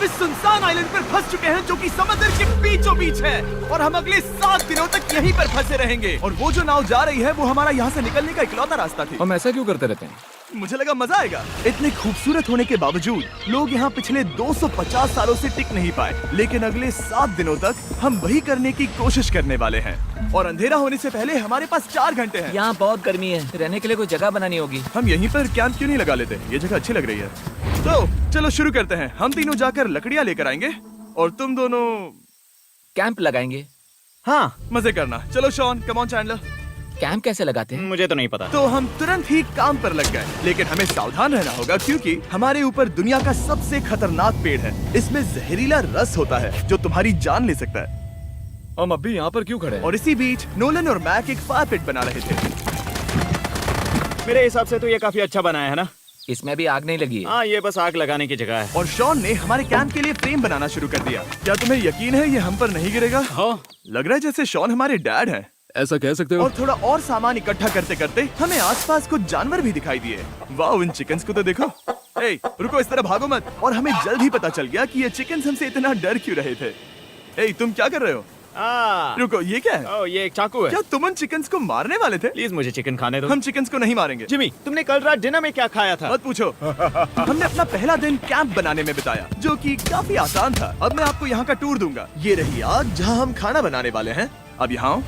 इस सुनसान आइलैंड पर फंस चुके हैं जो कि समुद्र के बीचों बीच है और हम अगले 7 दिनों तक यहीं पर फंसे रहेंगे। और वो जो नाव जा रही है वो हमारा यहाँ से निकलने का इकलौता रास्ता थी। हम ऐसा क्यों करते रहते हैं? मुझे लगा मजा आएगा। इतने खूबसूरत होने के बावजूद लोग यहाँ पिछले 250 सालों से टिक नहीं पाए, लेकिन अगले 7 दिनों तक हम वही करने की कोशिश करने वाले हैं। और अंधेरा होने से पहले हमारे पास 4 घंटे हैं। यहाँ बहुत गर्मी है, रहने के लिए कोई जगह बनानी होगी। हम यहीं पर कैंप क्यों नहीं लगा लेते? ये जगह अच्छी लग रही है। तो चलो शुरू करते हैं। हम तीनों जाकर लकड़ियाँ लेकर आएंगे और तुम दोनों कैंप लगाएंगे। हाँ मजे करना। चलो Shawn, come on Chandler. Camp कैसे लगाते हैं? मुझे तो नहीं पता। तो हम तुरंत ही काम पर लग गए, लेकिन हमें सावधान रहना होगा क्योंकि हमारे ऊपर दुनिया का सबसे खतरनाक पेड़ है। इसमें जहरीला रस होता है जो तुम्हारी जान ले सकता है। हम अभी यहाँ पर क्यों खड़े हैं? और इसी बीच नोलन और मैक एक फायर पिट बना रहे थे। मेरे हिसाब से तो ये काफी अच्छा बनाया है ना? इसमें भी आग नहीं लगी है। हाँ, ये बस आग लगाने की जगह है। और शॉन ने हमारे कैंप के लिए फ्रेम बनाना शुरू कर दिया। क्या तुम्हें यकीन है ये हम पर नहीं गिरेगा? हाँ। लग रहा है जैसे शॉन हमारे डैड हैं। ऐसा कह सकते हो? और थोड़ा और सामान इकट्ठा करते करते हमें आसपास कुछ जानवर भी दिखाई दिए। वाह, इन चिकन्स को तो देखो। ए, रुको, इस तरह भागो मत। और हमें जल्द ही पता चल गया कि ये चिकन्स हमसे इतना डर क्यों रहे थे। ए, तुम क्या कर रहे हो? रुको, ये क्या है? ओह, ये एक चाकू है। क्या तुम उन चिकन्स को मारने वाले थे? प्लीज मुझे चिकन खाने दो। हम चिकन्स को नहीं मारेंगे। जिमी, तुमने कल रात डिनर में क्या खाया था? मत पूछो। हमने अपना पहला दिन कैंप बनाने में बिताया, जो कि काफी आसान था। अब मैं आपको यहाँ का टूर दूंगा। ये रही आग जहाँ हम खाना बनाने वाले हैं। अब यहाँ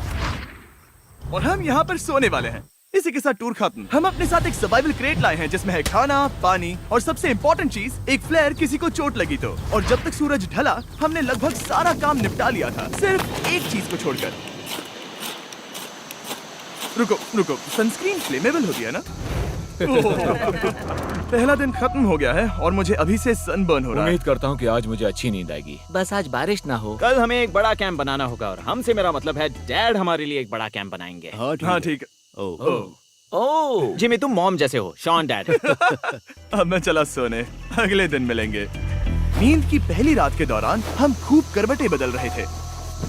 और हम यहाँ पर सोने वाले हैं। इसी के साथ टूर खत्म। हम अपने साथ एक सर्वाइवल क्रेट लाए हैं जिसमें है खाना, पानी और सबसे इम्पोर्टेंट चीज एक फ्लेयर किसी को चोट लगी तो। और जब तक सूरज ढला हमने लगभग सारा काम निपटा लिया था, सिर्फ एक चीज को छोड़कर। रुको, सनस्क्रीन फ्लेमेबल होती है ना? पहला दिन खत्म हो गया है और मुझे अभी से सनबर्न हो रहा है। उम्मीद करता हूँ कि आज मुझे अच्छी नींद आएगी। बस आज बारिश ना हो। कल हमें एक बड़ा कैंप बनाना होगा और हमसे मेरा मतलब है डैड हमारे लिए एक बड़ा कैंप बनाएंगे। हाँ ठीक है। ओह, जिमी, तुम मॉम जैसे हो, शॉन डैड। अब मैं चला सोने, अगले दिन मिलेंगे। नींद की पहली रात के दौरान हम खूब करवटें बदल रहे थे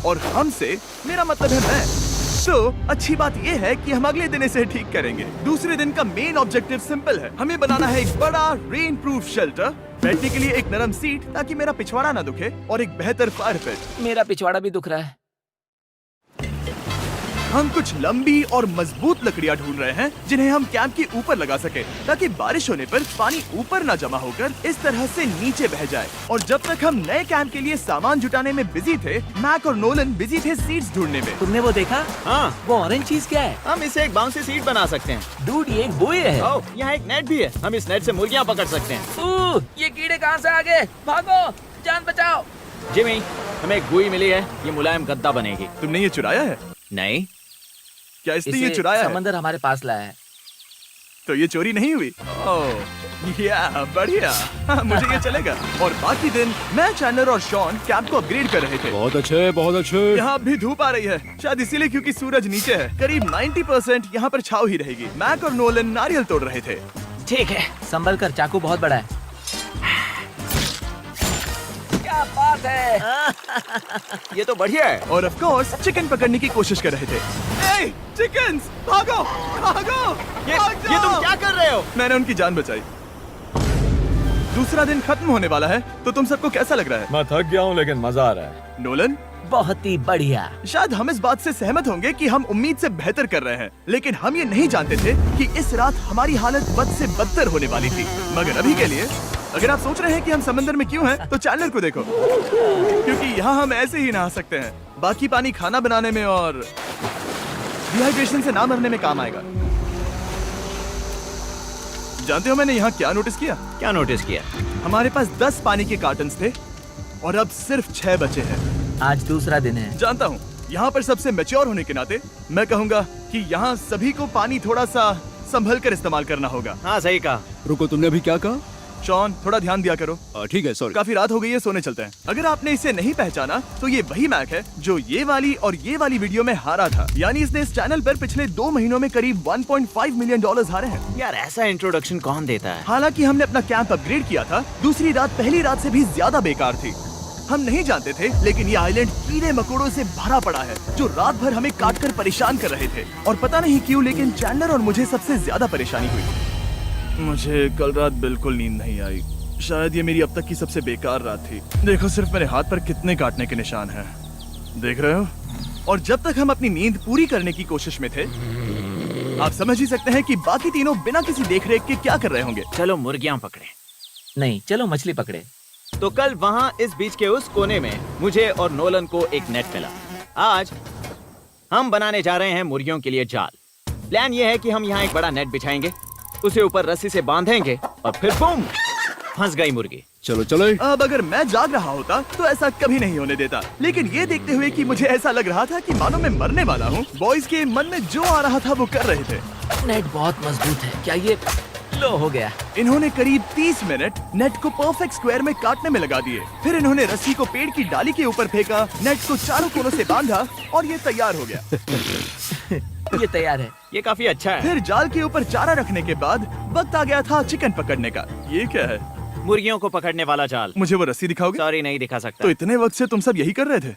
और हमसे मेरा मतलब है मैं। तो अच्छी बात यह है कि हम अगले दिन इसे ठीक करेंगे। दूसरे दिन का मेन ऑब्जेक्टिव सिंपल है। हमें बनाना है एक बड़ा रेन प्रूफ शेल्टर, बैठने के लिए एक नरम सीट ताकि मेरा पिछवाड़ा ना दुखे और एक बेहतर फायर पिट। मेरा पिछवाड़ा भी दुख रहा है। हम कुछ लंबी और मजबूत लकड़ियां ढूंढ रहे हैं जिन्हें हम कैंप के ऊपर लगा सके ताकि बारिश होने पर पानी ऊपर न जमा होकर इस तरह से नीचे बह जाए। और जब तक हम नए कैंप के लिए सामान जुटाने में बिजी थे, मैक और नोलन बिजी थे सीड्स ढूंढने में। तुमने वो देखा? हाँ, वो ऑरेंज चीज क्या है? हम इसे एक बाउंसी सीट बना सकते हैं। डूड, ये एक बुए है। ओह, यहाँ एक नेट भी है। हम इस नेट से मुर्गियाँ पकड़ सकते हैं। ये कीड़े कहाँ से आ गए? भागो, जान बचाओ। जिमी, हमें एक बुई मिली है। ये मुलायम गद्दा बनेगी। तुमने ये चुराया है? नहीं। क्या इसने ये चुराया है? समंदर हमारे पास लाया है। तो ये चोरी नहीं हुई? ओह या बढ़िया। हाँ, मुझे ये चलेगा। और बाकी दिन मैं, चैंडलर और शॉन कैंप को अपग्रेड कर रहे थे। बहुत अच्छे, बहुत अच्छे। यहाँ भी धूप आ रही है, शायद इसीलिए क्योंकि सूरज नीचे है। करीब 90% यहाँ पर छाव ही रहेगी। मैक और नोलन नारियल तोड़ रहे थे। ठीक है, संभल कर, चाकू बहुत बड़ा है। क्या बात है? ये तो बढ़िया है। और ऑफ कोर्स चिकन पकड़ने की कोशिश कर रहे थे। ए, चिकन्स, भागो, भागो, भाग ये तुम जाओ। क्या कर रहे हो? मैंने उनकी जान बचाई। दूसरा दिन खत्म होने वाला है, तो तुम सबको कैसा लग रहा है? मैं थक गया हूँ लेकिन मजा आ रहा है। नोलन, बहुत ही बढ़िया। शायद हम इस बात से सहमत होंगे कि हम उम्मीद से बेहतर कर रहे हैं, लेकिन हम ये नहीं जानते थे कि इस रात हमारी हालत बद से बदतर होने वाली थी। मगर अभी के लिए अगर आप सोच रहे हैं कि हम समंदर में क्यों हैं, तो चैंडलर को देखो, क्योंकि यहाँ हम ऐसे ही नहा सकते हैं। बाकी पानी खाना बनाने में और डिहाइड्रेशन से ना मरने में काम आएगा। जानते हो मैंने यहाँ क्या नोटिस किया? क्या नोटिस किया? हमारे पास 10 पानी के कार्टन्स थे और अब सिर्फ 6 बचे हैं। आज दूसरा दिन है। जानता हूँ, यहाँ पर सबसे मैच्योर होने के नाते मैं कहूँगा कि यहाँ सभी को पानी थोड़ा सा संभल कर इस्तेमाल करना होगा। हाँ, सही कहा। रुको, तुमने अभी क्या कहा? शॉन, थोड़ा ध्यान दिया करो। ठीक है, सॉरी। काफी रात हो गई है, सोने चलते हैं। अगर आपने इसे नहीं पहचाना तो ये वही मैक है जो ये वाली और ये वाली वीडियो में हारा था। यानी इसने इस चैनल पर पिछले 2 महीनों में करीब $1.5 मिलियन हारे हैं। यार, ऐसा इंट्रोडक्शन कौन देता है? हालांकि हमने अपना कैंप अपग्रेड किया था, दूसरी रात पहली रात से भी ज्यादा बेकार थी। हम नहीं जानते थे, लेकिन ये आइलैंड कीड़े मकोड़ों से भरा पड़ा है जो रात भर हमें काट कर परेशान कर रहे थे। और पता नहीं क्यों, लेकिन चैंडलर और मुझे सबसे ज्यादा परेशानी हुई। मुझे कल रात बिल्कुल नींद नहीं आई। शायद ये मेरी अब तक की सबसे बेकार रात थी। देखो सिर्फ मेरे हाथ पर कितने काटने के निशान हैं। देख रहे हो? और जब तक हम अपनी नींद पूरी करने की कोशिश में थे, आप समझ ही सकते हैं कि बाकी तीनों बिना किसी देखरेख के क्या कर रहे होंगे। चलो मुर्गियां पकड़े। नहीं, चलो मछली पकड़े। तो कल वहाँ इस बीच के उस कोने में मुझे और नोलन को एक नेट मिला। आज हम बनाने जा रहे हैं मुर्गियों के लिए जाल। प्लान ये है कि हम यहाँ एक बड़ा नेट बिछाएंगे, उसे ऊपर रस्सी से बांधेंगे और फिर बूम, फंस गई मुर्गी। चलो चलो। अब अगर मैं जाग रहा होता तो ऐसा कभी नहीं होने देता, लेकिन ये देखते हुए कि मुझे ऐसा लग रहा था कि मानो मैं मरने वाला हूँ, बॉयज के मन में जो आ रहा था वो कर रहे थे। नेट बहुत मजबूत है। क्या ये लो हो गया? इन्होंने करीब 30 मिनट नेट को परफेक्ट स्क्वायर में काटने में लगा दिए। फिर इन्होंने रस्सी को पेड़ की डाली के ऊपर फेंका, नेट को चारों कोनों से बांधा और ये तैयार हो गया। ये तैयार है। ये काफी अच्छा है। फिर जाल के ऊपर चारा रखने के बाद वक्त आ गया था चिकन पकड़ने का। ये क्या है? मुर्गियों को पकड़ने वाला जाल। मुझे वो रस्सी दिखाओगे? सॉरी, नहीं दिखा सकता। तो इतने वक्त से तुम सब यही कर रहे थे?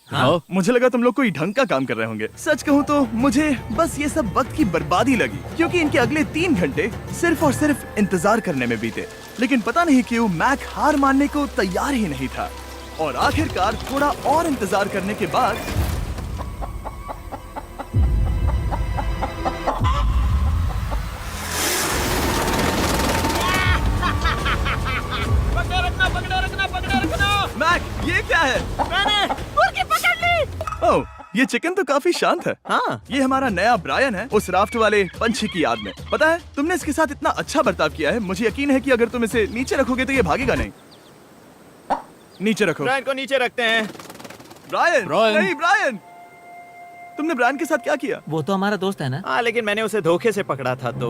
हाँ। मुझे लगा तुम लोग कोई ढंग का काम कर रहे होंगे। सच कहूँ तो मुझे बस ये सब वक्त की बर्बादी लगी, क्योंकि इनके अगले 3 घंटे सिर्फ और सिर्फ इंतजार करने में बीते। लेकिन पता नहीं क्यों मैक हार मानने को तैयार ही नहीं था, और आखिरकार थोड़ा और इंतजार करने के बाद मैक, ये क्या है? मैंने मुर्गी पकड़ ली। ओह, ये चिकन तो काफी शांत है। हाँ, ये हमारा नया ब्रायन है, उस राफ्ट वाले पंछी की याद में। पता है, तुमने इसके साथ इतना अच्छा बर्ताव किया है, मुझे यकीन है कि अगर तुम इसे नीचे रखोगे तो ये भागेगा नहीं। नीचे रखो। ब्रायन को नीचे रखते हैं। Brian, Brian. नहीं ब्रायन, तुमने ब्रायन के साथ क्या किया? वो तो हमारा दोस्त है ना। हाँ, लेकिन मैंने उसे धोखे से पकड़ा था तो।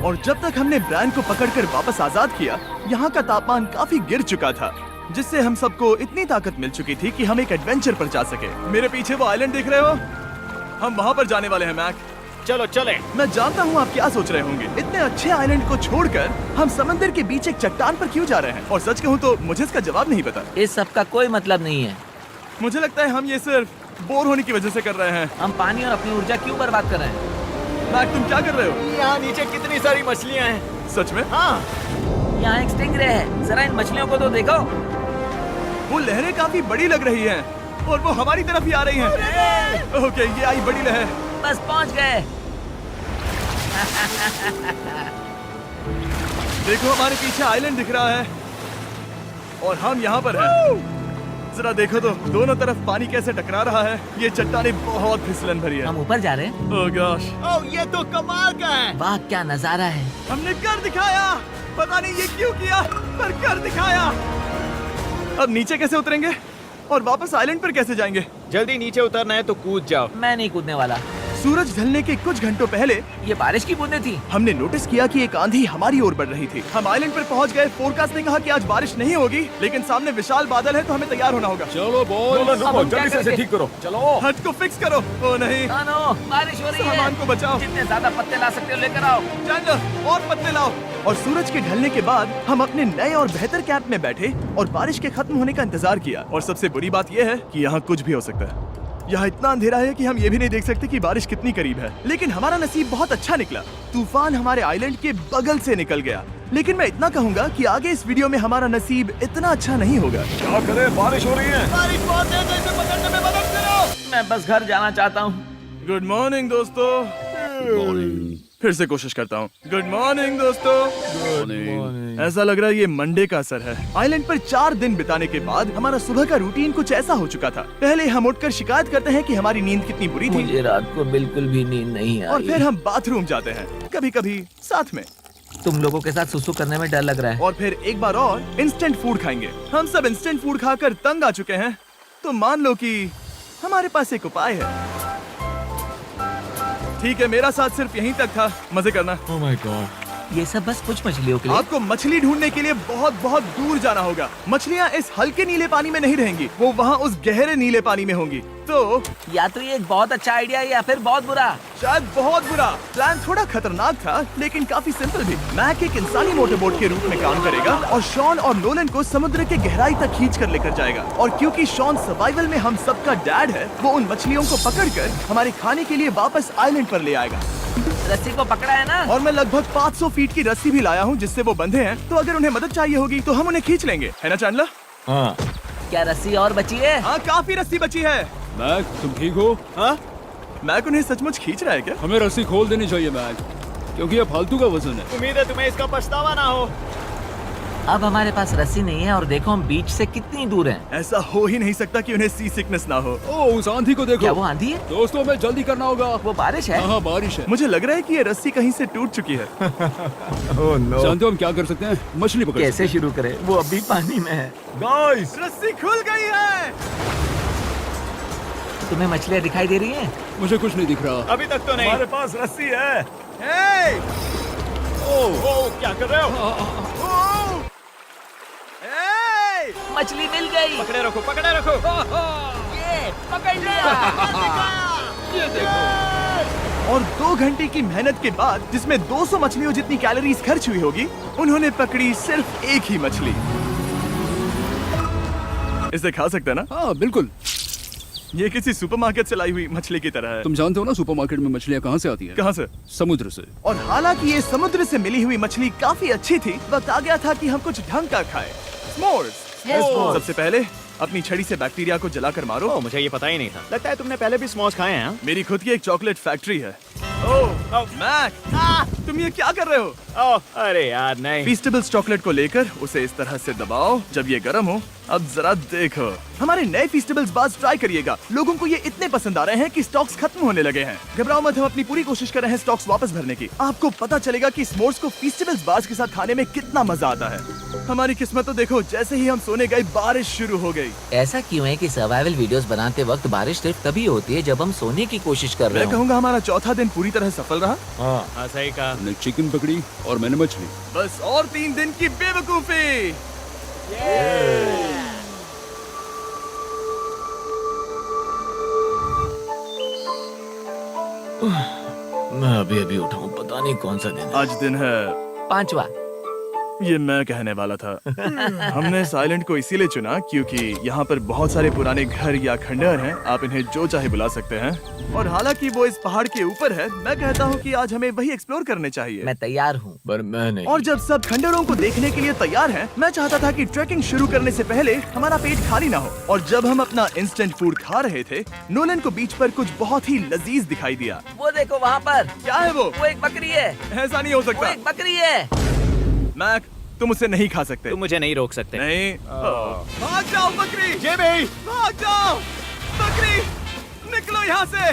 और जब तक हमने ब्रायन को पकड़कर वापस आजाद किया, यहाँ का तापमान काफी गिर चुका था, जिससे हम सबको इतनी ताकत मिल चुकी थी कि हम एक एडवेंचर पर जा सके। मेरे पीछे वो आइलैंड देख रहे हो? हम वहाँ पर जाने वाले हैं मैक। चलो चले। मैं जानता हूँ आप क्या सोच रहे होंगे, इतने अच्छे आइलैंड को छोड़कर हम समंदर के बीच एक चट्टान पर क्यों जा रहे हैं? और सच कहूँ तो मुझे इसका जवाब नहीं पता। इस सब का कोई मतलब नहीं है। मुझे लगता है हम ये सिर्फ बोर होने की वजह से कर रहे हैं। हम पानी और अपनी ऊर्जा क्यों बर्बाद कर रहे हैं? मैक, तुम क्या कर रहे हो? यहाँ नीचे कितनी सारी मछलियाँ हैं। सच में? हाँ, यहाँ एक स्टिंगरे है। जरा इन मछलियों को तो देखो। वो लहरें काफी बड़ी लग रही हैं और वो हमारी तरफ ही आ रही हैं। ओके, ये आई बड़ी लहर। बस पहुँच गए। देखो हमारे पीछे आइलैंड दिख रहा है और हम यहाँ पर हैं। जरा देखो तो दोनों तरफ पानी कैसे टकरा रहा है। ये चट्टानें बहुत फिसलन भरी है। हम ऊपर जा रहे हैं। ओह गॉश, ओह ये तो कमाल का है। वाह, क्या नजारा है। हमने कर दिखाया। पता नहीं ये क्यों किया, पर कर दिखाया। अब नीचे कैसे उतरेंगे और वापस आइलैंड पर कैसे जाएंगे? जल्दी नीचे उतरना है तो कूद जाओ। मैं नहीं कूदने वाला। सूरज ढलने के कुछ घंटों पहले ये बारिश की बूंदें थी। हमने नोटिस किया कि एक आंधी हमारी ओर बढ़ रही थी। हम आइलैंड पर पहुंच गए। फोरकास्ट ने कहा कि आज बारिश नहीं होगी, लेकिन सामने विशाल बादल है तो हमें तैयार होना होगा। चलो बॉय। अब हम क्या करेंगे? ठीक करो। चलो। हट को फिक्स करो। ओ नहीं, नो, बारिश हो रही है। सामान को बचाओ। जितने ज्यादा पत्ते ला सकते हो लेकर आओ। चल और पत्ते लाओ। और सूरज के ढलने के बाद हम अपने नए और बेहतर कैंप में बैठे और बारिश के खत्म होने का इंतजार किया। और सबसे बुरी बात यह है कि यहाँ कुछ भी हो सकता है। यहाँ इतना अंधेरा है कि हम ये भी नहीं देख सकते कि बारिश कितनी करीब है। लेकिन हमारा नसीब बहुत अच्छा निकला। तूफान हमारे आइलैंड के बगल से निकल गया। लेकिन मैं इतना कहूँगा कि आगे इस वीडियो में हमारा नसीब इतना अच्छा नहीं होगा। क्या करें, बारिश हो रही है। बारिश बहुत तेज है, इसे पकड़ने में मदद करो। मैं बस घर जाना चाहता हूँ। गुड मॉर्निंग दोस्तों। फिर से कोशिश करता हूँ। गुड मॉर्निंग दोस्तों। ऐसा लग रहा है ये मंडे का असर है। आइलैंड पर 4 दिन बिताने के बाद हमारा सुबह का रूटीन कुछ ऐसा हो चुका था। पहले हम उठकर शिकायत करते हैं कि हमारी नींद कितनी बुरी थी, मुझे रात को बिल्कुल भी नींद नहीं आई। और फिर हम बाथरूम जाते हैं, कभी कभी साथ में। तुम लोगों के साथ सुसु करने में डर लग रहा है। और फिर एक बार और इंस्टेंट फूड खाएंगे। हम सब इंस्टेंट फूड खाकर तंग आ चुके हैं, तो मान लो कि हमारे पास एक उपाय है। ठीक है, मेरा साथ सिर्फ यहीं तक था। मजे करना। Oh my God. ये सब बस कुछ मछलियों के लिए। आपको मछली ढूंढने के लिए बहुत बहुत दूर जाना होगा। मछलियाँ इस हल्के नीले पानी में नहीं रहेंगी, वो वहाँ उस गहरे नीले पानी में होंगी। तो या तो ये एक बहुत अच्छा आइडिया है या फिर बहुत बुरा। शायद बहुत बुरा। प्लान थोड़ा खतरनाक था, लेकिन काफी सिंपल भी। मैक एक इंसानी मोटरबोट के रूप में काम करेगा और शॉन और नोलन को समुद्र के गहराई तक खींच कर लेकर जाएगा। और क्योंकि शॉन सर्वाइवल में हम सबका डैड है, वो उन मछलियों को पकड़कर हमारे खाने के लिए वापस आइलैंड पर ले आएगा। रस्सी को पकड़ा है ना? और मैं लगभग 500 फीट की रस्सी भी लाया हूँ जिससे वो बंधे हैं, तो अगर उन्हें मदद चाहिए होगी तो हम उन्हें खींच लेंगे, है ना चैंडलर? हाँ क्या रस्सी और बची है? हाँ, काफी रस्सी बची है। मैक, तुम ठीक हो? हाँ, मैक उन्हें सचमुच खींच रहा है क्या? हमें रस्सी खोल देनी चाहिए मैक, क्योंकि ये फालतू का वजन है। उम्मीद है तुम्हें इसका पछतावा ना हो। अब हमारे पास रस्सी नहीं है और देखो हम बीच से कितनी दूर हैं। ऐसा हो ही नहीं सकता कि उन्हें सी सिकनेस ना हो। ओ, उस आंधी को देखो। क्या वो आंधी है? दोस्तों, हमें जल्दी करना होगा। वो बारिश है? हाँ, बारिश है। मुझे लग रहा है कि ये रस्सी कहीं से टूट चुकी है। जानते हो हम क्या कर सकते हैं? मछली पकड़ कैसे शुरू करें? वो अभी पानी में है। गाइस, रस्सी खुल गई है। तुम्हें मछलियाँ दिखाई दे रही हैं? मुझे कुछ नहीं दिख रहा। अभी तक तो नहीं। हमारे पास रस्सी है। हे! ओ, क्या कर रहे हो? ओह! हे! मछली मिल गई। पकड़े रखो, पकड़े रखो। ये पकड़ लिया। ये देखो। और 2 घंटे की मेहनत के बाद, जिसमें 200 मछलियों जितनी कैलोरीज खर्च हुई होगी, उन्होंने पकड़ी सिर्फ एक ही मछली। इसे खा सकते हैं ना? हाँ बिल्कुल। ये किसी सुपरमार्केट से लाई हुई मछली की तरह है। तुम जानते हो ना सुपरमार्केट में मछलियाँ कहाँ से आती है? कहाँ से? समुद्र से। और हालांकि ये समुद्र से मिली हुई मछली काफी अच्छी थी, वक्त आ गया था कि हम कुछ ढंग का खाएं। स्मोर्स। S'mores। सबसे पहले अपनी छड़ी से बैक्टीरिया को जलाकर मारो। ओ, मुझे ये पता ही नहीं था। लगता है तुमने पहले भी स्मोज खाए हैं। हाँ? मेरी खुद की एक चॉकलेट फैक्ट्री है। ओह मैक, तुम ये क्या कर रहे हो? ओह, अरे यार नहीं। फीस्टेबल्स चॉकलेट को लेकर उसे इस तरह से दबाओ जब ये गर्म हो। अब जरा देखो, हमारे नए फीस्टेबल्स बार्स ट्राई करिएगा। लोगों को ये इतने पसंद आ रहे हैं कि स्टॉक्स खत्म होने लगे हैं। घबराओ मत, हम अपनी पूरी कोशिश कर रहे हैं स्टॉक्स वापस भरने की। आपको पता चलेगा कि स्मोर्स को फीस्टेबल्स बार्स के साथ खाने में कितना मजा आता है। हमारी किस्मत तो देखो, जैसे ही हम सोने गए बारिश शुरू हो गई। ऐसा क्यों है कि सर्वाइवल वीडियोस बनाते वक्त बारिश सिर्फ तभी होती है जब हम सोने की कोशिश कर रहे मैं हो? कहूँगा हमारा चौथा दिन पूरी तरह सफल रहा। हाँ, सही कहा। हमने चिकन पकड़ी और मैंने मछली। बस और 3 दिन की बेवकूफी। मैं अभी अभी उठा हूँ, पता नहीं कौन सा दिन है। आज दिन है 5वां। ये मैं कहने वाला था। हमने इस आइलैंड को इसीलिए चुना क्योंकि यहाँ पर बहुत सारे पुराने घर या खंडहर हैं। आप इन्हें जो चाहे बुला सकते हैं। और हालांकि वो इस पहाड़ के ऊपर है, मैं कहता हूँ कि आज हमें वही एक्सप्लोर करने चाहिए। मैं तैयार हूँ। पर मैं नहीं। और जब सब खंडहरों को देखने के लिए तैयार हैं, मैं चाहता था कि ट्रैकिंग शुरू करने से पहले हमारा पेट खाली ना हो। और जब हम अपना इंस्टेंट फूड खा रहे थे, नोलन को बीच पर कुछ बहुत ही लजीज दिखाई दिया। वो देखो वहाँ पर। क्या है वो? वो एक बकरी है। ऐसा नहीं हो वो सकता। एक बकरी है। मैक, तुम उसे नहीं खा सकते। तुम मुझे नहीं रोक सकते। नहीं। भाग जाओ बकरी। ये भी। भाग जाओ बकरी, निकलो यहाँ से।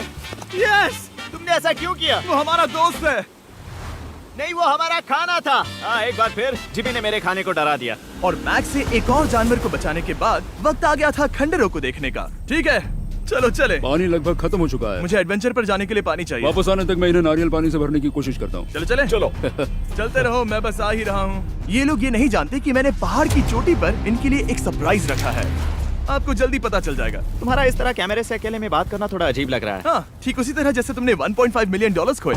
यस, तुमने ऐसा क्यों किया? वो हमारा दोस्त है। नहीं, वो हमारा खाना था। हाँ, एक बार फिर जिमी ने मेरे खाने को डरा दिया। और मैक से एक और जानवर को बचाने के बाद वक्त आ गया था खंडहरों को देखने का। ठीक है, चलो चले। पानी लगभग खत्म हो चुका है। मुझे एडवेंचर पर जाने के लिए पानी चाहिए। वापस आने तक मैं इन्हें नारियल पानी से भरने की कोशिश करता हूँ। चलो चले। चलो चलते रहो, मैं बस आ ही रहा हूँ। ये लोग ये नहीं जानते कि मैंने पहाड़ की चोटी पर इनके लिए एक सरप्राइज रखा है। आपको जल्दी पता चल जाएगा। तुम्हारा इस तरह कैमरे से अकेले में बात करना थोड़ा अजीब लग रहा है। हाँ, ठीक उसी तरह जैसे तुमने $1.5 मिलियन खोए।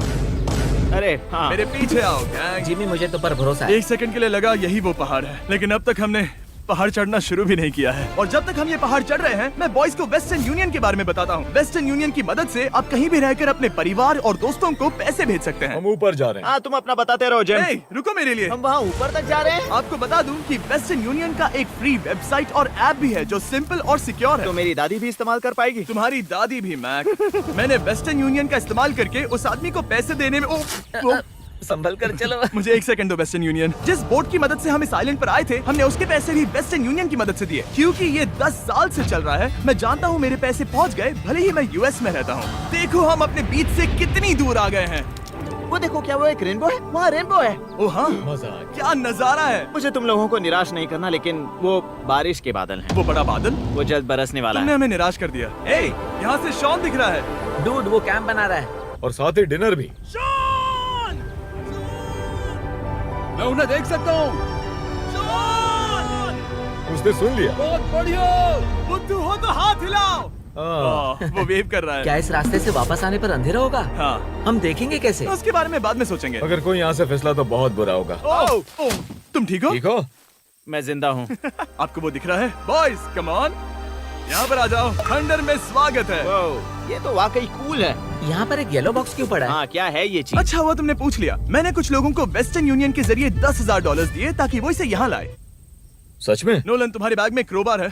अरे हाँ। मेरे पीछे आओ गैंग। जिमी, मुझे तो पर भरोसा है। 1 सेकंड के लिए लगा यही वो पहाड़ है, लेकिन अब तक हमने पहाड़ चढ़ना शुरू भी नहीं किया है। और जब तक हम ये पहाड़ चढ़ रहे हैं, मैं बॉयज को वेस्टर्न यूनियन के बारे में बताता हूँ। वेस्टर्न यूनियन की मदद से आप कहीं भी रहकर अपने परिवार और दोस्तों को पैसे भेज सकते हैं। हम ऊपर जा रहे हैं। हाँ, तुम अपना बताते रहो जिम। Hey, रुको मेरे लिए। हम वहाँ ऊपर तक जा रहे हैं। आपको बता दूं कि वेस्टर्न यूनियन का एक फ्री वेबसाइट और ऐप भी है जो सिंपल और सिक्योर है। तो मेरी दादी भी इस्तेमाल कर पाएगी। तुम्हारी दादी भी मैक। मैंने वेस्टर्न यूनियन का इस्तेमाल करके उस आदमी को पैसे देने में संभल कर चलो। मुझे 1 सेकंड दो। वेस्टर्न यूनियन, जिस बोट की मदद से हम इस आइलैंड पर आए थे, हमने उसके पैसे भी वेस्टर्न यूनियन की मदद से दिए। क्योंकि ये 10 साल से चल रहा है, मैं जानता हूँ मेरे पैसे पहुँच गए, भले ही मैं यूएस में रहता हूँ। देखो हम अपने बीच से कितनी दूर आ गए हैं। वो देखो, क्या वो एक रेनबो है? वहाँ रेनबो है। ओ हाँ, क्या नजारा है। मुझे तुम लोगों को निराश नहीं करना, लेकिन वो बारिश के बादल हैं। वो बड़ा बादल, वो जल्द बरसने वाला तुमने है। हमें निराश कर दिया। ए, यहाँ से शॉन दिख रहा है। डूड, वो कैंप बना रहा है। और साथ ही डिनर भी। शॉन! मैं उन्हें देख सकता हूँ। शॉन! उसने सुन लिया। बहुत बढ़िया। बुद्धू हो तो हाथ हिलाओ। वो वेव कर रहा है। क्या इस रास्ते से वापस आने पर अंधेरा होगा? हाँ, हम देखेंगे कैसे? उसके बारे में बाद में सोचेंगे। अगर कोई यहाँ से फिसला तो बहुत बुरा होगा। ओह, तुम ठीक हो? ठीक हो? मैं जिंदा हूँ। आपको वो दिख रहा है? बॉयज, कम ऑन, यहाँ पर आ जाओ। खंडर में स्वागत है। वाओ, ये तो वाकई कूल है। यहाँ पर एक येलो बॉक्स क्यों पड़ा है? हाँ, क्या है ये चीज? अच्छा हुआ तुमने पूछ लिया। मैंने कुछ लोगों को वेस्टर्न यूनियन के जरिए $10,000 दिए ताकि वो इसे यहाँ लाए। सच में? नोलन, तुम्हारे बैग में क्रोबार है।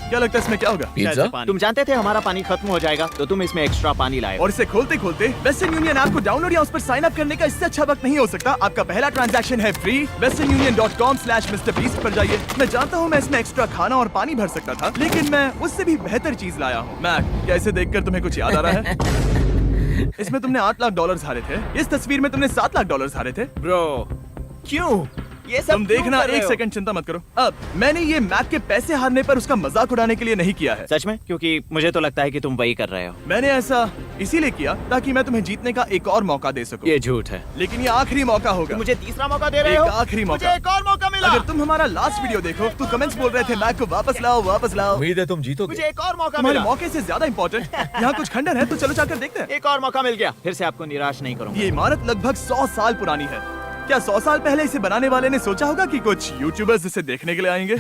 क्या लगता है इसमें क्या होगा? पिज्जा? शायद से पानी। तुम जानते थे हमारा पानी खत्म हो जाएगा, तो तुम इसमें एक्स्ट्रा पानी लाए। और इसे खोलते खोलते वेस्टर्न यूनियन ऐप को डाउनलोड या उस पर साइन अप करने का इससे अच्छा वक्त नहीं हो सकता। आपका पहला ट्रांजैक्शन है फ्री। westernunion.com/MrBeast पर जाइए। मैं जानता हूँ मैं इसमें एक्स्ट्रा खाना और पानी भर सकता था, लेकिन मैं उससे भी बेहतर चीज लाया हूँ। मैक, क्या इसे देखकर तुम्हें कुछ याद आ रहा है? इसमें तुमने $8 लाख हारे थे। इस तस्वीर में तुमने $7 लाख हारे थे। ब्रो, क्यों? ये सब तुम क्यों देखना, कर रहे एक हो? सेकंड चिंता मत करो। अब मैंने ये मैक के पैसे हारने पर उसका मजाक उड़ाने के लिए नहीं किया है। सच में? क्योंकि मुझे तो लगता है कि तुम वही कर रहे हो। मैंने ऐसा इसीलिए किया ताकि मैं तुम्हें जीतने का एक और मौका दे सकूं। ये झूठ है। लेकिन ये आखिरी मौका होगा। तुम मुझे तीसरा मौका दे रहे एक हो? आखिरी मौका। मुझे एक और मौका मिला। अगर तुम हमारा लास्ट वीडियो देखो तो कमेंट्स बोल रहे थे मैक को वापस लाओ, वापस लाओ। उम्मीद है तुम जीतोगे। मुझे एक और मौका तुम्हारे मिला। मौके से ज्यादा इंपॉर्टेंट यहाँ कुछ खंडर है, तो चलो जाकर देखते हैं। एक और मौका मिल गया। फिर से आपको निराश नहीं करूंगा। ये इमारत लगभग 100 साल पुरानी है। क्या 100 साल पहले इसे बनाने वाले ने सोचा होगा कि कुछ यूट्यूबर्स इसे देखने के लिए आएंगे?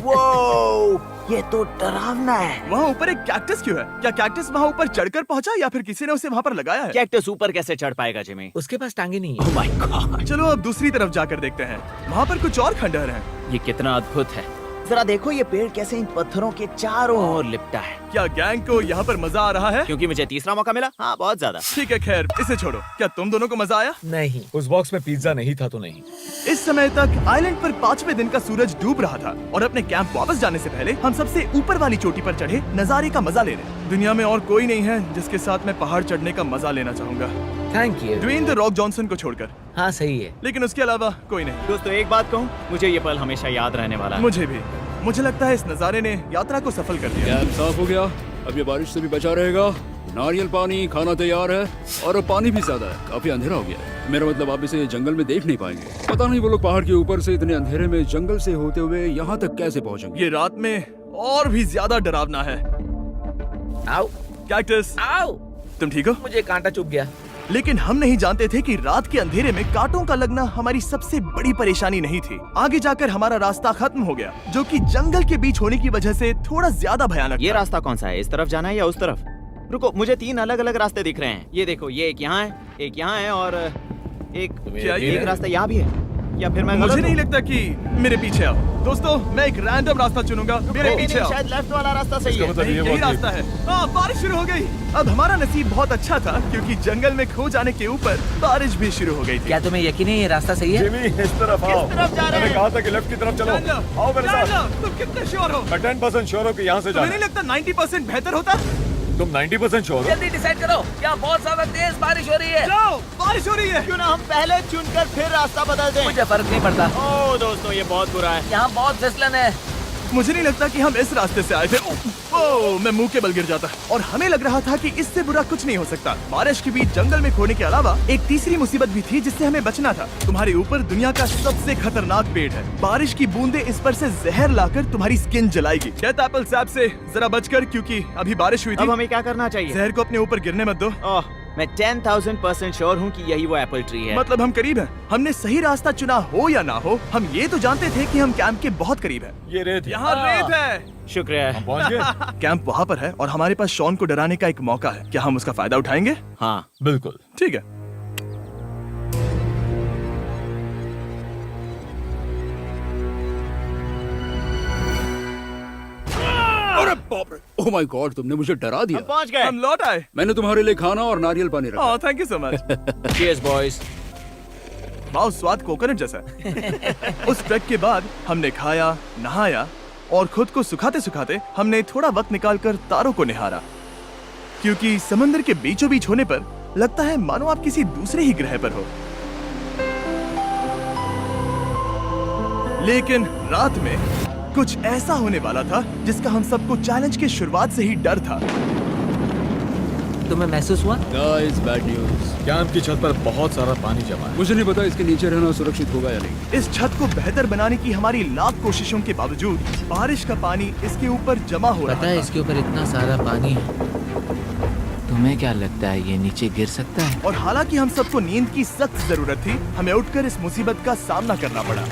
वो ये तो डरावना है। वहाँ ऊपर एक कैक्टस क्यों है? क्या कैक्टस वहाँ ऊपर चढ़कर पहुँचा या फिर किसी ने उसे वहाँ पर लगाया है? कैक्टस ऊपर कैसे चढ़ पाएगा जिमी? उसके पास टांगे नहीं है। ओह माय गॉड, चलो अब दूसरी तरफ जाकर देखते हैं। वहाँ पर कुछ और खंडहर हैं। ये कितना अद्भुत है। जरा देखो ये पेड़ कैसे इन पत्थरों के चारों ओर लिपटा है। क्या गैंग को यहाँ पर मजा आ रहा है? क्योंकि मुझे तीसरा मौका मिला। हाँ, बहुत ज्यादा। ठीक है, खैर इसे छोड़ो। क्या तुम दोनों को मजा आया? नहीं। उस बॉक्स में पिज्जा नहीं था तो नहीं। इस समय तक आइलैंड पर 5वें दिन का सूरज डूब रहा था और अपने कैंप वापस जाने से पहले हम सबसे ऊपर वाली चोटी पर चढ़े नजारे का मजा ले रहे। दुनिया में और कोई नहीं है जिसके साथ मैं पहाड़ चढ़ने का मजा लेना चाहूंगा, thank you. Dwayne the Rock Johnson को छोड़कर। हाँ सही है। लेकिन उसके अलावा कोई नहीं। दोस्तों, एक बात कहूँ, मुझे ये पल हमेशा याद रहने वाला है। मुझे भी। मुझे लगता है इस नजारे ने यात्रा को सफल कर दिया। कैंप साफ हो गया, अब ये बारिश से भी बचा रहेगा। नारियल पानी, खाना तैयार है और अब पानी भी ज्यादा है। काफी अंधेरा हो गया है। मेरा मतलब आप इसे जंगल में देख नहीं पाएंगे। पता नहीं वो लोग पहाड़ के ऊपर से इतने अंधेरे में जंगल से होते हुए यहाँ तक कैसे पहुँचेंगे। ये रात में और भी ज्यादा डरावना है। आओ कैक्टस, आओ। तुम ठीक हो? मुझे कांटा चुभ गया। लेकिन हम नहीं जानते थे कि रात के अंधेरे में कांटों का लगना हमारी सबसे बड़ी परेशानी नहीं थी। आगे जाकर हमारा रास्ता खत्म हो गया, जो कि जंगल के बीच होने की वजह से थोड़ा ज्यादा भयानक ये था। रास्ता कौन सा है? इस तरफ जाना है या उस तरफ? रुको, मुझे 3 अलग अलग रास्ते दिख रहे हैं। ये देखो, ये एक यहाँ है, एक यहाँ है और एक क्या ये- एक रास्ता यहाँ भी है। या फिर मैं मुझे गलत नहीं हूँ? लगता कि मेरे पीछे आओ। दोस्तों, मैं एक रैंडम रास्ता चुनूंगा। मेरे नहीं, पीछे नहीं, आओ। शायद लेफ्ट वाला रास्ता सही है। मतलब नहीं, ये यही बहुत ही- रास्ता है। हाँ, बारिश शुरू हो गई। अब हमारा नसीब बहुत अच्छा था क्योंकि जंगल में खो जाने के ऊपर बारिश भी शुरू हो गई थी। क्या तुम्हें यकीन है ये रास्ता सही है? जिमी, इस तरफ आओ। तरफ जा रहे मैंने हैं? कहा था कि लेफ्ट की तरफ चलो। जान लो, आओ मेरे जान साथ। लो, तुम कितने श्योर हो? मैं 10% श्योर हूँ कि यहाँ से तुम्हें जाना नहीं है। लगता 90% बेहतर होता? तुम 90% श्योर हो? जल्दी डिसाइड करो। क्या बहुत ज्यादा तेज बारिश हो रही है? जाओ, बारिश हो रही है। क्यों ना हम पहले चुनकर फिर रास्ता बदल दें? मुझे फर्क नहीं पड़ता। ओह दोस्तों, ये बहुत बुरा है। यहाँ बहुत फिसलन है। मुझे नहीं लगता कि हम इस रास्ते से आए थे। ओह, मैं मुंह के बल गिर जाता। और हमें लग रहा था कि इससे बुरा कुछ नहीं हो सकता। बारिश के बीच जंगल में खोने के अलावा एक तीसरी मुसीबत भी थी जिससे हमें बचना था। तुम्हारे ऊपर दुनिया का सबसे खतरनाक पेड़ है। बारिश की बूंदें इस पर से जहर लाकर तुम्हारी स्किन जलाएगी। डेथ एप्पल सैप से जरा बचकर, क्योंकि अभी बारिश हुई अब थी। हमें क्या करना चाहिए? जहर को अपने ऊपर गिरने मत दो। ओह, मैं 10,000% श्योर हूँ कि यही वो एप्पल ट्री है। मतलब हम करीब हैं। हमने सही रास्ता चुना हो या ना हो, हम ये तो जानते थे कि हम कैंप के बहुत करीब हैं। ये रेत है। यहाँ रेत है। शुक्रिया है। हम पहुँच गए। कैंप वहाँ पर है और हमारे पास शॉन को डराने का एक मौका है। क्या हम उसका फायदा उठाएंगे? हाँ, बिल्कुल। ठीक है। अरे बाप रे, ओह माय गॉड, तुमने मुझे डरा हम दिया। पहुँच गए। हम लौट आए। मैंने तुम्हारे लिए खाना और नारियल पानी रखा। Oh, thank you so much. Cheers, boys. वाह, स्वाद कोकोनट जैसा है। उस ट्रैक के बाद हमने खाया, नहाया और खुद को सुखाते सुखाते हमने थोड़ा वक्त निकालकर तारों को निहारा, क्योंकि समंदर के बीचों बीच होने पर लगता है मानो आप किसी दूसरे ही ग्रह पर हो। लेकिन रात में कुछ ऐसा होने वाला था जिसका हम सबको चैलेंज की शुरुआत से ही डर था। तुम्हें महसूस हुआ? Guys, bad news. कैंप की छत पर बहुत सारा पानी जमा है। मुझे नहीं पता इसके नीचे रहना सुरक्षित होगा या नहीं। इस छत को बेहतर बनाने की हमारी लाख कोशिशों के बावजूद बारिश का पानी इसके ऊपर जमा हो रहा पता है था। इसके ऊपर इतना सारा पानी है। तुम्हें क्या लगता है ये नीचे गिर सकता है? और हालांकि हम सबको नींद की सख्त जरूरत थी, हमें उठकर इस मुसीबत का सामना करना पड़ा।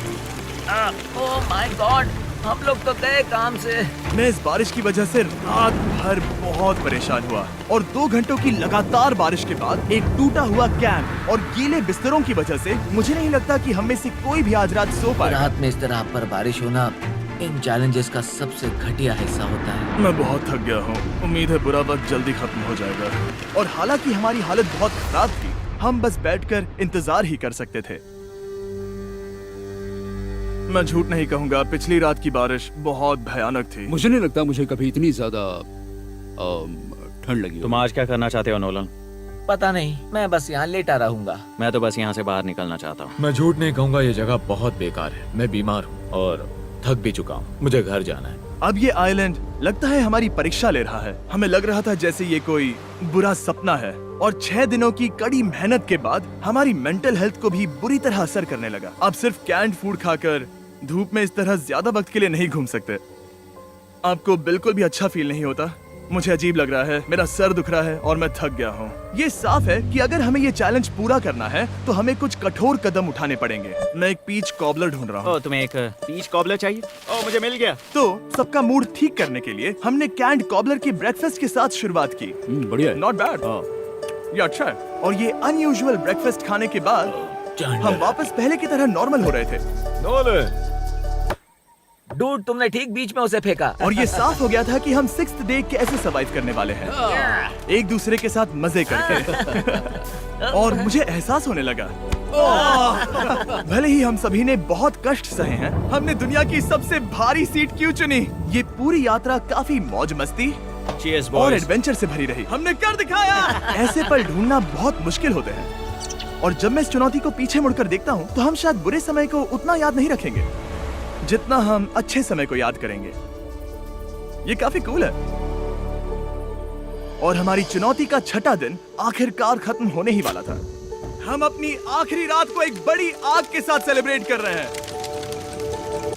ओह माय गॉड, हम लोग तो गए काम से। मैं इस बारिश की वजह से रात भर बहुत परेशान हुआ और 2 घंटों की लगातार बारिश के बाद एक टूटा हुआ कैंप और गीले बिस्तरों की वजह से मुझे नहीं लगता कि हम में से कोई भी आज रात सो पाएगा। रात में इस तरह पर बारिश होना इन चैलेंजेस का सबसे घटिया हिस्सा होता है। मैं बहुत थक गया हूँ। उम्मीद है बुरा वक्त जल्दी खत्म हो जाएगा। और हालांकि हमारी हालत बहुत खराब थी, हम बस बैठकर इंतजार ही कर सकते थे। मैं झूठ नहीं कहूँगा, पिछली रात की बारिश बहुत भयानक थी। मुझे नहीं लगता मुझे कभी इतनी ज्यादा ठंड लगी हो। तुम आज क्या करना चाहते हो नोलन? पता नहीं, मैं बस यहाँ लेटा रहूंगा। मैं तो बस यहाँ से बाहर निकलना चाहता हूँ। मैं झूठ नहीं कहूंगा, ये जगह बहुत बेकार है। मैं बीमार हूँ और थक भी चुका हूँ। मुझे घर जाना है। अब ये आइलैंड लगता है हमारी परीक्षा ले रहा है। हमें लग रहा था जैसे ये कोई बुरा सपना है और 6 दिनों की कड़ी मेहनत के बाद हमारी मेंटल हेल्थ को भी बुरी तरह असर करने लगा। अब सिर्फ कैंड फूड खाकर धूप में इस तरह ज्यादा वक्त के लिए नहीं घूम सकते। आपको बिल्कुल भी अच्छा फील नहीं होता? मुझे अजीब लग रहा है, मेरा सर दुख रहा है और मैं थक गया हूँ। ये साफ है कि अगर हमें ये चैलेंज पूरा करना है तो हमें कुछ कठोर कदम उठाने पड़ेंगे। मैं एक पीच कॉबलर ढूंढ रहा हूँ। ओ, तुम्हें एक पीच कॉबलर चाहिए? ओ, मुझे मिल गया। तो सबका मूड ठीक करने के लिए हमने कैंड कॉबलर के ब्रेकफास्ट के साथ शुरुआत की। बढ़िया है। नॉट बैड, ये अच्छा है। और ये अनयूजुअल ब्रेकफास्ट खाने के बाद हम वापस पहले की तरह नॉर्मल हो रहे थे। नोलन, डूड, तुमने ठीक बीच में उसे फेंका। और ये साफ हो गया था कि हम 6th डे कैसे सर्वाइव करने वाले हैं, एक दूसरे के साथ मजे करके। और मुझे एहसास होने लगा, भले ही हम सभी ने बहुत कष्ट सहे हैं, हमने दुनिया की सबसे भारी सीट क्यों चुनी? ये पूरी यात्रा काफी मौज मस्ती Cheers, और boys. एडवेंचर से भरी रही। हमने कर दिखाया। ऐसे पल ढूंढना बहुत मुश्किल होते हैं और जब मैं इस चुनौती को पीछे मुड़कर देखता हूँ तो हम शायद बुरे समय को उतना याद नहीं रखेंगे जितना हम अच्छे समय को याद करेंगे। ये काफी कूल है। और हमारी चुनौती का 6ठा दिन आखिरकार खत्म होने ही वाला था। हम अपनी आखिरी रात को एक बड़ी आग के साथ सेलिब्रेट कर रहे हैं,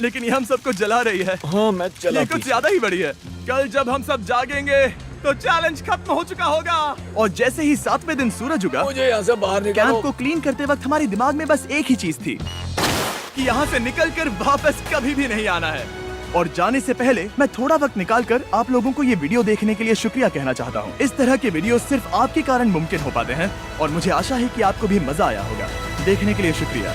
लेकिन ये हम सबको जला रही है। हाँ मैं चला। ये कुछ ज्यादा ही बड़ी है। कल जब हम सब जागेंगे तो चैलेंज खत्म हो चुका होगा। और जैसे ही 7वें दिन सूरज उगा, मुझे यहाँ से बाहर कैंप निकालो। को क्लीन करते वक्त हमारे दिमाग में बस एक ही चीज थी कि यहाँ से निकलकर वापस कभी भी नहीं आना है। और जाने से पहले मैं थोड़ा वक्त निकालकर आप लोगों को ये वीडियो देखने के लिए शुक्रिया कहना चाहता हूँ। इस तरह के वीडियो सिर्फ आपके कारण मुमकिन हो पाते हैं और मुझे आशा है कि आपको भी मजा आया होगा। देखने के लिए शुक्रिया।